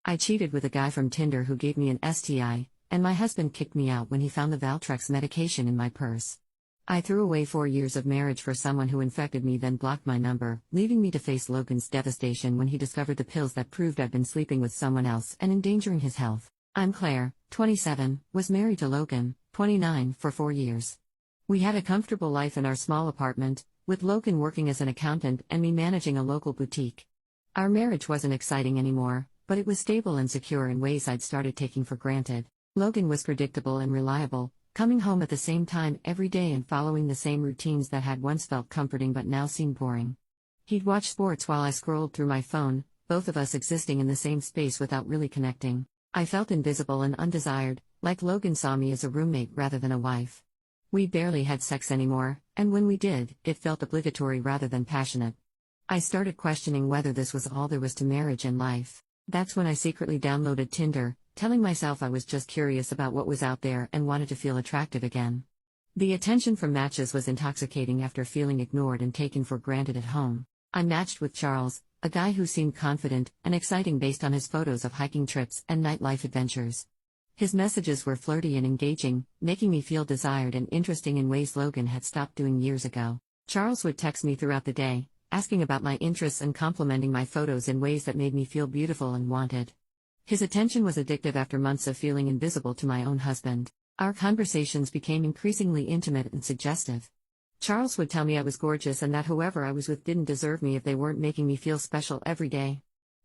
I cheated with a guy from Tinder who gave me an STI, and my husband kicked me out when he found the Valtrex medication in my purse. I threw away 4 years of marriage for someone who infected me, then blocked my number, leaving me to face Logan's devastation when he discovered the pills that proved I'd been sleeping with someone else and endangering his health. I'm Claire, 27, was married to Logan, 29, for 4 years. We had a comfortable life in our small apartment, with Logan working as an accountant and me managing a local boutique. Our marriage wasn't exciting anymore, but it was stable and secure in ways I'd started taking for granted. Logan was predictable and reliable, coming home at the same time every day and following the same routines that had once felt comforting but now seemed boring. He'd watch sports while I scrolled through my phone, both of us existing in the same space without really connecting. I felt invisible and undesired, like Logan saw me as a roommate rather than a wife. We barely had sex anymore, and when we did, it felt obligatory rather than passionate. I started questioning whether this was all there was to marriage and life. That's when I secretly downloaded Tinder, telling myself I was just curious about what was out there and wanted to feel attractive again. The attention from matches was intoxicating after feeling ignored and taken for granted at home. I matched with Charles, a guy who seemed confident and exciting based on his photos of hiking trips and nightlife adventures. His messages were flirty and engaging, making me feel desired and interesting in ways Logan had stopped doing years ago. Charles would text me throughout the day, asking about my interests and complimenting my photos in ways that made me feel beautiful and wanted. His attention was addictive after months of feeling invisible to my own husband. Our conversations became increasingly intimate and suggestive. Charles would tell me I was gorgeous and that whoever I was with didn't deserve me if they weren't making me feel special every day.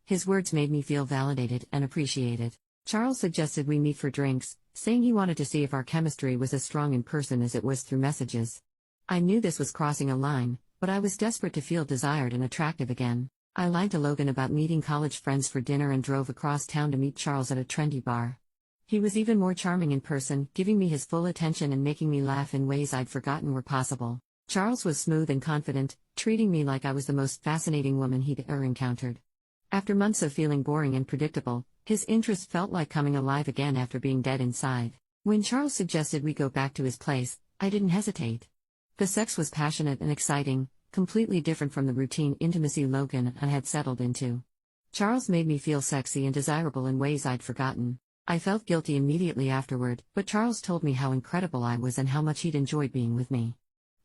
His words made me feel validated and appreciated. Charles suggested we meet for drinks, saying he wanted to see if our chemistry was as strong in person as it was through messages. I knew this was crossing a line, but I was desperate to feel desired and attractive again. I lied to Logan about meeting college friends for dinner and drove across town to meet Charles at a trendy bar. He was even more charming in person, giving me his full attention and making me laugh in ways I'd forgotten were possible. Charles was smooth and confident, treating me like I was the most fascinating woman he'd ever encountered. After months of feeling boring and predictable, his interest felt like coming alive again after being dead inside. When Charles suggested we go back to his place, I didn't hesitate. The sex was passionate and exciting, completely different from the routine intimacy Logan and I had settled into. Charles made me feel sexy and desirable in ways I'd forgotten. I felt guilty immediately afterward, but Charles told me how incredible I was and how much he'd enjoyed being with me.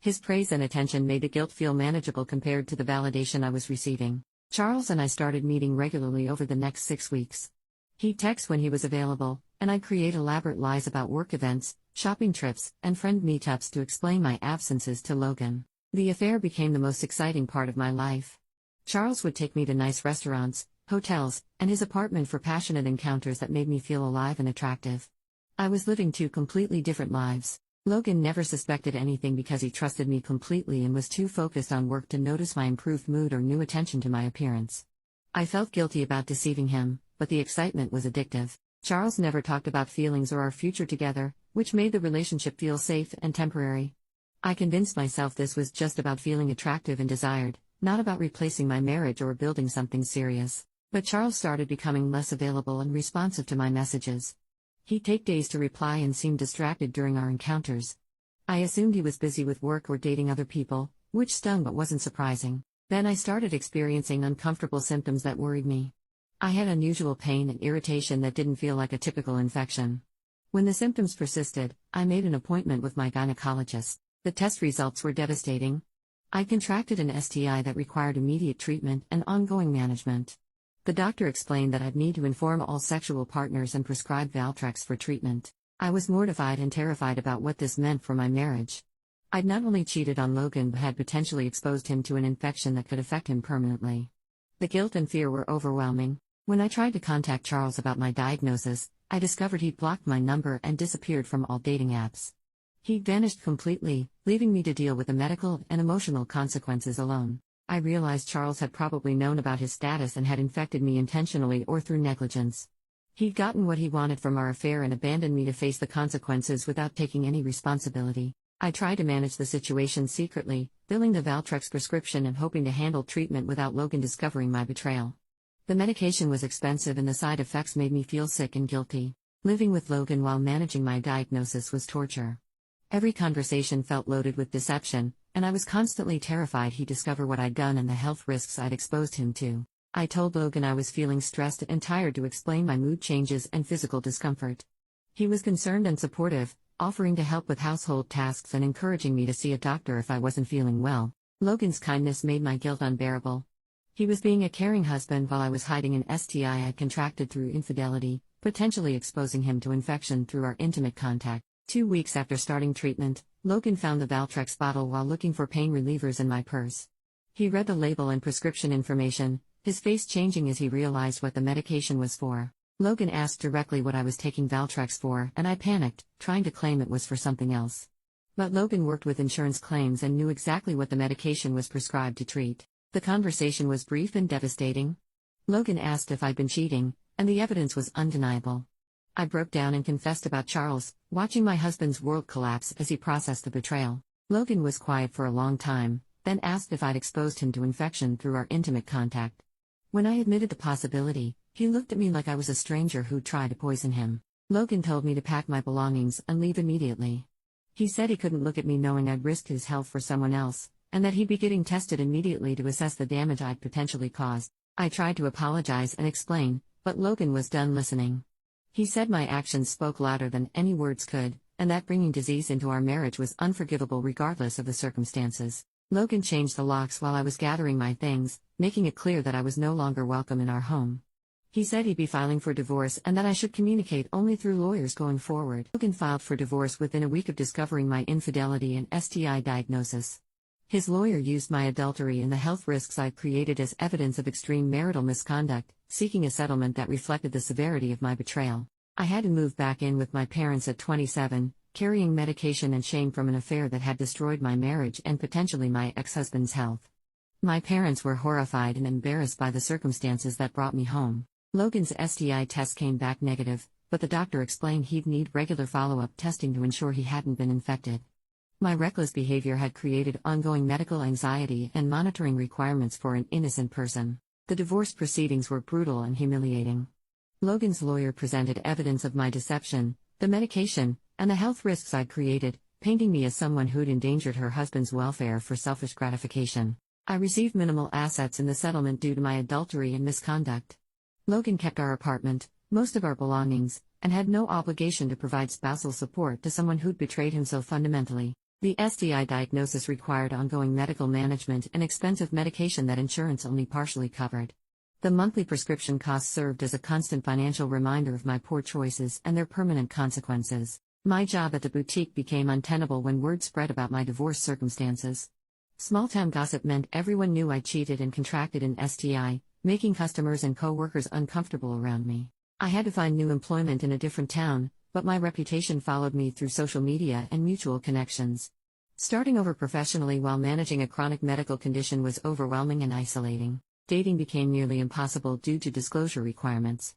His praise and attention made the guilt feel manageable compared to the validation I was receiving. Charles and I started meeting regularly over the next 6 weeks. He'd text when he was available, and I'd create elaborate lies about work events, shopping trips, and friend meetups to explain my absences to Logan. The affair became the most exciting part of my life. Charles would take me to nice restaurants, hotels, and his apartment for passionate encounters that made me feel alive and attractive. I was living 2 completely different lives. Logan never suspected anything because he trusted me completely and was too focused on work to notice my improved mood or new attention to my appearance. I felt guilty about deceiving him, but the excitement was addictive. Charles never talked about feelings or our future together, which made the relationship feel safe and temporary. I convinced myself this was just about feeling attractive and desired, not about replacing my marriage or building something serious. But Charles started becoming less available and responsive to my messages. He'd take days to reply and seemed distracted during our encounters. I assumed he was busy with work or dating other people, which stung but wasn't surprising. Then I started experiencing uncomfortable symptoms that worried me. I had unusual pain and irritation that didn't feel like a typical infection. When the symptoms persisted, I made an appointment with my gynecologist. The test results were devastating. I contracted an STI that required immediate treatment and ongoing management. The doctor explained that I'd need to inform all sexual partners and prescribe Valtrex for treatment. I was mortified and terrified about what this meant for my marriage. I'd not only cheated on Logan but had potentially exposed him to an infection that could affect him permanently. The guilt and fear were overwhelming. When I tried to contact Charles about my diagnosis, I discovered he'd blocked my number and disappeared from all dating apps. He'd vanished completely, leaving me to deal with the medical and emotional consequences alone. I realized Charles had probably known about his status and had infected me intentionally or through negligence. He'd gotten what he wanted from our affair and abandoned me to face the consequences without taking any responsibility. I tried to manage the situation secretly, filling the Valtrex prescription and hoping to handle treatment without Logan discovering my betrayal. The medication was expensive and the side effects made me feel sick and guilty. Living with Logan while managing my diagnosis was torture. Every conversation felt loaded with deception, and I was constantly terrified he'd discover what I'd done and the health risks I'd exposed him to. I told Logan I was feeling stressed and tired to explain my mood changes and physical discomfort. He was concerned and supportive, offering to help with household tasks and encouraging me to see a doctor if I wasn't feeling well. Logan's kindness made my guilt unbearable. He was being a caring husband while I was hiding an STI I had contracted through infidelity, potentially exposing him to infection through our intimate contact. 2 weeks after starting treatment, Logan found the Valtrex bottle while looking for pain relievers in my purse. He read the label and prescription information, his face changing as he realized what the medication was for. Logan asked directly what I was taking Valtrex for, and I panicked, trying to claim it was for something else. But Logan worked with insurance claims and knew exactly what the medication was prescribed to treat. The conversation was brief and devastating. Logan asked if I'd been cheating, and the evidence was undeniable. I broke down and confessed about Charles, watching my husband's world collapse as he processed the betrayal. Logan was quiet for a long time, then asked if I'd exposed him to infection through our intimate contact. When I admitted the possibility, he looked at me like I was a stranger who'd tried to poison him. Logan told me to pack my belongings and leave immediately. He said he couldn't look at me knowing I'd risked his health for someone else, and that he'd be getting tested immediately to assess the damage I'd potentially caused. I tried to apologize and explain, but Logan was done listening. He said my actions spoke louder than any words could, and that bringing disease into our marriage was unforgivable regardless of the circumstances. Logan changed the locks while I was gathering my things, making it clear that I was no longer welcome in our home. He said he'd be filing for divorce and that I should communicate only through lawyers going forward. Logan filed for divorce within a week of discovering my infidelity and STI diagnosis. His lawyer used my adultery and the health risks I'd created as evidence of extreme marital misconduct, seeking a settlement that reflected the severity of my betrayal. I had to move back in with my parents at 27, carrying medication and shame from an affair that had destroyed my marriage and potentially my ex-husband's health. My parents were horrified and embarrassed by the circumstances that brought me home. Logan's STI test came back negative, but the doctor explained he'd need regular follow-up testing to ensure he hadn't been infected. My reckless behavior had created ongoing medical anxiety and monitoring requirements for an innocent person. The divorce proceedings were brutal and humiliating. Logan's lawyer presented evidence of my deception, the medication, and the health risks I'd created, painting me as someone who'd endangered her husband's welfare for selfish gratification. I received minimal assets in the settlement due to my adultery and misconduct. Logan kept our apartment, most of our belongings, and had no obligation to provide spousal support to someone who'd betrayed him so fundamentally. The STI diagnosis required ongoing medical management and expensive medication that insurance only partially covered. The monthly prescription costs served as a constant financial reminder of my poor choices and their permanent consequences. My job at the boutique became untenable when word spread about my divorce circumstances. Small-town gossip meant everyone knew I cheated and contracted an STI, making customers and co-workers uncomfortable around me. I had to find new employment in a different town, but my reputation followed me through social media and mutual connections. Starting over professionally while managing a chronic medical condition was overwhelming and isolating. Dating became nearly impossible due to disclosure requirements.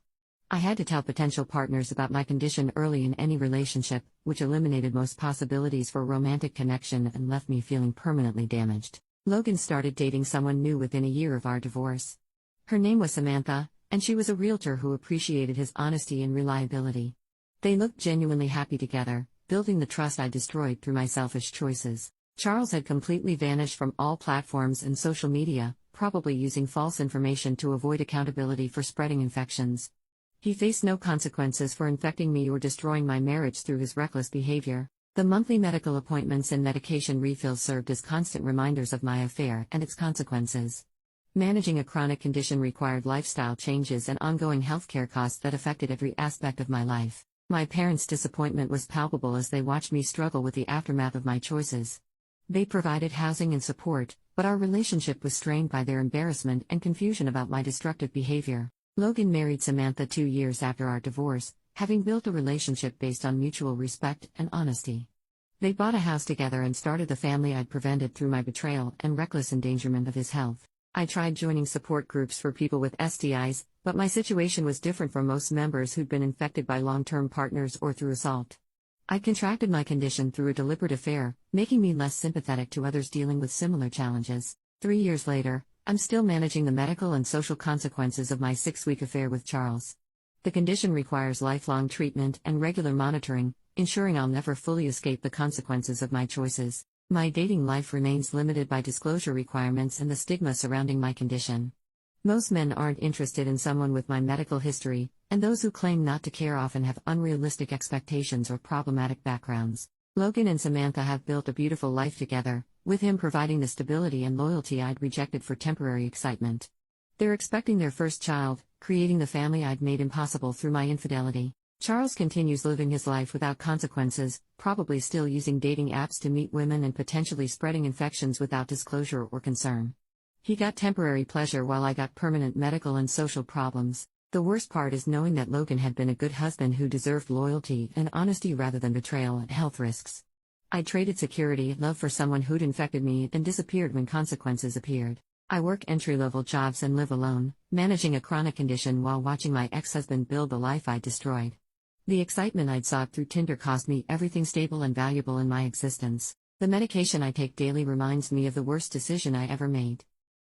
I had to tell potential partners about my condition early in any relationship, which eliminated most possibilities for romantic connection and left me feeling permanently damaged. Logan started dating someone new within a year of our divorce. Her name was Samantha, and she was a realtor who appreciated his honesty and reliability. They looked genuinely happy together, building the trust I destroyed through my selfish choices. Charles had completely vanished from all platforms and social media, probably using false information to avoid accountability for spreading infections. He faced no consequences for infecting me or destroying my marriage through his reckless behavior. The monthly medical appointments and medication refills served as constant reminders of my affair and its consequences. Managing a chronic condition required lifestyle changes and ongoing healthcare costs that affected every aspect of my life. My parents' disappointment was palpable as they watched me struggle with the aftermath of my choices. They provided housing and support, but our relationship was strained by their embarrassment and confusion about my destructive behavior. Logan married Samantha 2 years after our divorce, having built a relationship based on mutual respect and honesty. They bought a house together and started the family I'd prevented through my betrayal and reckless endangerment of his health. I tried joining support groups for people with STIs, but my situation was different from most members who'd been infected by long-term partners or through assault. I contracted my condition through a deliberate affair, making me less sympathetic to others dealing with similar challenges. 3 years later, I'm still managing the medical and social consequences of my 6-week affair with Charles. The condition requires lifelong treatment and regular monitoring, ensuring I'll never fully escape the consequences of my choices. My dating life remains limited by disclosure requirements and the stigma surrounding my condition. Most men aren't interested in someone with my medical history, and those who claim not to care often have unrealistic expectations or problematic backgrounds. Logan and Samantha have built a beautiful life together, with him providing the stability and loyalty I'd rejected for temporary excitement. They're expecting their first child, creating the family I'd made impossible through my infidelity. Charles continues living his life without consequences, probably still using dating apps to meet women and potentially spreading infections without disclosure or concern. He got temporary pleasure while I got permanent medical and social problems. The worst part is knowing that Logan had been a good husband who deserved loyalty and honesty rather than betrayal and health risks. I traded security and love for someone who'd infected me and disappeared when consequences appeared. I work entry-level jobs and live alone, managing a chronic condition while watching my ex-husband build the life I destroyed. The excitement I'd sought through Tinder cost me everything stable and valuable in my existence. The medication I take daily reminds me of the worst decision I ever made.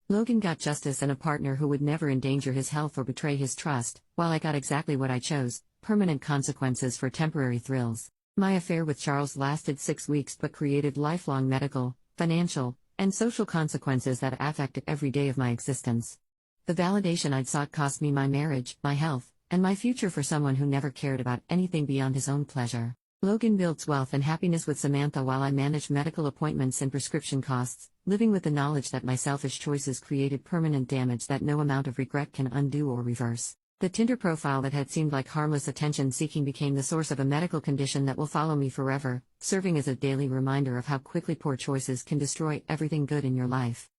Logan got justice and a partner who would never endanger his health or betray his trust, while I got exactly what I chose: permanent consequences for temporary thrills. My affair with Charles lasted 6 weeks but created lifelong medical, financial, and social consequences that affected every day of my existence. The validation I'd sought cost me my marriage, my health, and my future for someone who never cared about anything beyond his own pleasure. Logan builds wealth and happiness with Samantha while I manage medical appointments and prescription costs, living with the knowledge that my selfish choices created permanent damage that no amount of regret can undo or reverse. The Tinder profile that had seemed like harmless attention-seeking became the source of a medical condition that will follow me forever, serving as a daily reminder of how quickly poor choices can destroy everything good in your life.